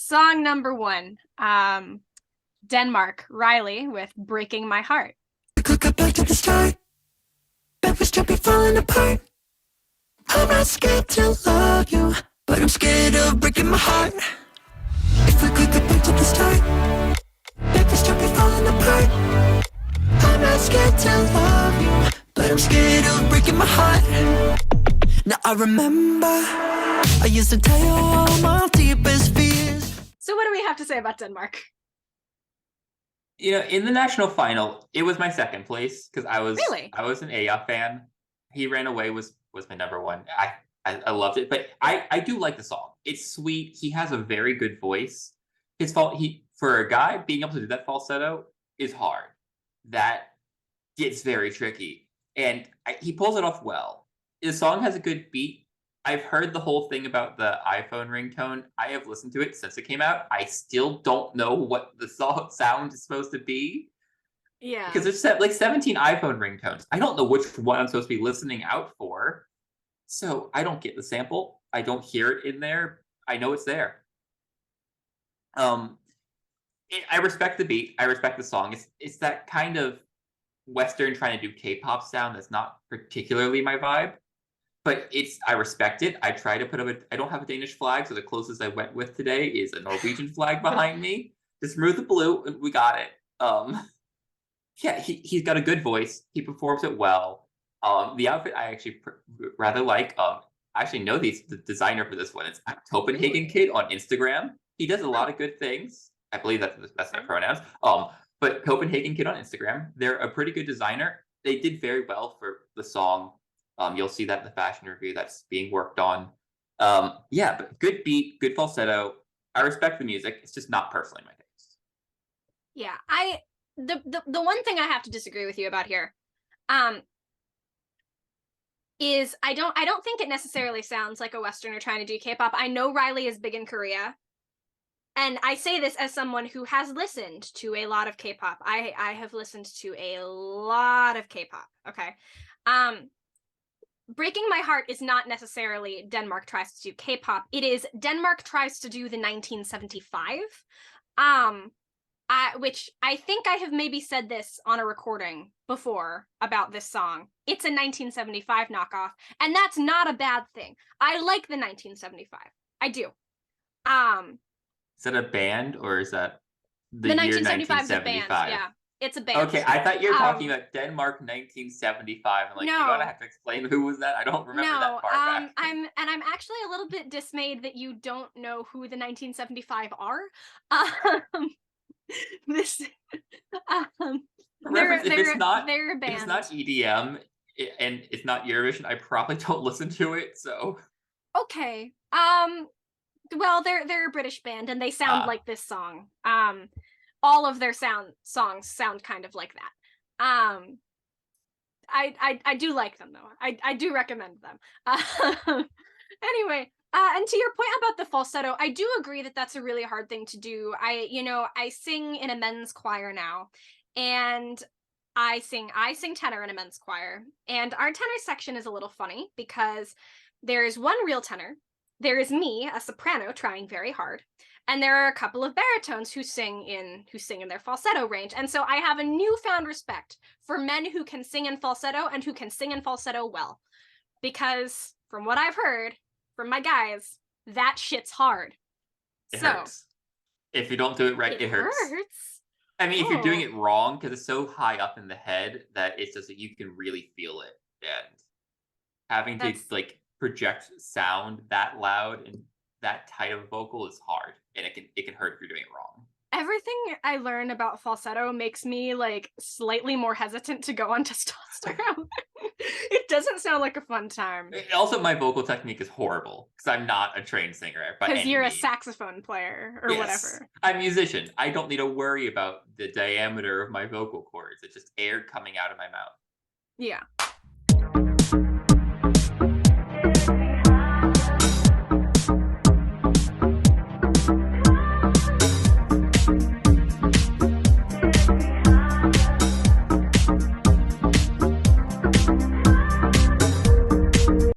Song number 1. Denmark, Reiley with Breaking My Heart. Look up back to the start. Back was jumping, falling apart. I'm not scared to love you, but I'm scared of breaking my heart. If we could get back to the start. Back was jumping, falling apart. I'm not scared to love you, but I'm scared of breaking my heart. Now I remember I used to tell you all my deepest fears. So what do we have to say about Denmark? In the national final, it was my second place because I was an Ayof fan. He Ran Away was my number one. I loved it, but I do like the song. It's sweet. He has a very good voice. For a guy, being able to do that falsetto is hard. That gets very tricky, and he pulls it off well. The song has a good beat. I've heard the whole thing about the iPhone ringtone. I have listened to it since it came out. I still don't know what the sound is supposed to be. Yeah. Because there's like 17 iPhone ringtones. I don't know which one I'm supposed to be listening out for. So I don't get the sample. I don't hear it in there. I know it's there. I respect the beat. I respect the song. It's that kind of Western trying to do K-pop sound that's not particularly my vibe. But I respect it. I try to put up I don't have a Danish flag, so the closest I went with today is a Norwegian flag behind me. Just remove the blue, and we got it. Yeah, he's got a good voice. He performs it well. The outfit I actually rather like. I actually know the designer for this one. It's Copenhagen Kid on Instagram. He does a lot of good things. I believe that's their pronouns. But Copenhagen Kid on Instagram. They're a pretty good designer. They did very well for the song. You'll see that in the fashion review that's being worked on. Yeah, but good beat, good falsetto. I respect the music. It's just not personally my taste. Yeah, the one thing I have to disagree with you about here, is I don't think it necessarily sounds like a Westerner trying to do K-pop. I know Reiley is big in Korea, and I say this as someone who has listened to a lot of K-pop. I have listened to a lot of K-pop. Okay, Breaking My Heart is not necessarily Denmark tries to do K-pop. It is Denmark tries to do the 1975. Which I think I have maybe said this on a recording before about this song. It's a 1975 knockoff, and that's not a bad thing. I like the 1975. I do. Is that a band, or is that the year 1975 is a 1975? band, yeah. It's a band. Okay, I thought you were talking about Denmark 1975. I'm like, no. You're gonna have to explain who was that? I don't remember that far back. I'm actually a little bit dismayed that you don't know who the 1975 are. They're a band. If it's not EDM and it's not Eurovision, I probably don't listen to it. So okay. Well, they're a British band, and they sound like this song. All of their songs sound kind of like that. I do like them though. I do recommend them. Anyway, and to your point about the falsetto, I do agree that that's a really hard thing to do. I sing in a men's choir now, and I sing tenor in a men's choir, and our tenor section is a little funny because there is one real tenor, there is me, a soprano, trying very hard, and there are a couple of baritones who sing in their falsetto range. And so I have a newfound respect for men who can sing in falsetto and who can sing in falsetto well, because from what I've heard from my guys, that shit's hard. It hurts. If you don't do it right, it hurts. I mean, if you're doing it wrong, because it's so high up in the head that it's just that you can really feel it, and having to like project sound that loud and that tight of a vocal is hard, and it can hurt if you're doing it wrong. Everything I learn about falsetto makes me like slightly more hesitant to go on testosterone. It doesn't sound like a fun time. Also, my vocal technique is horrible because I'm not a trained singer. Because you're a saxophone player or whatever. I'm a musician. I don't need to worry about the diameter of my vocal cords. It's just air coming out of my mouth. Yeah.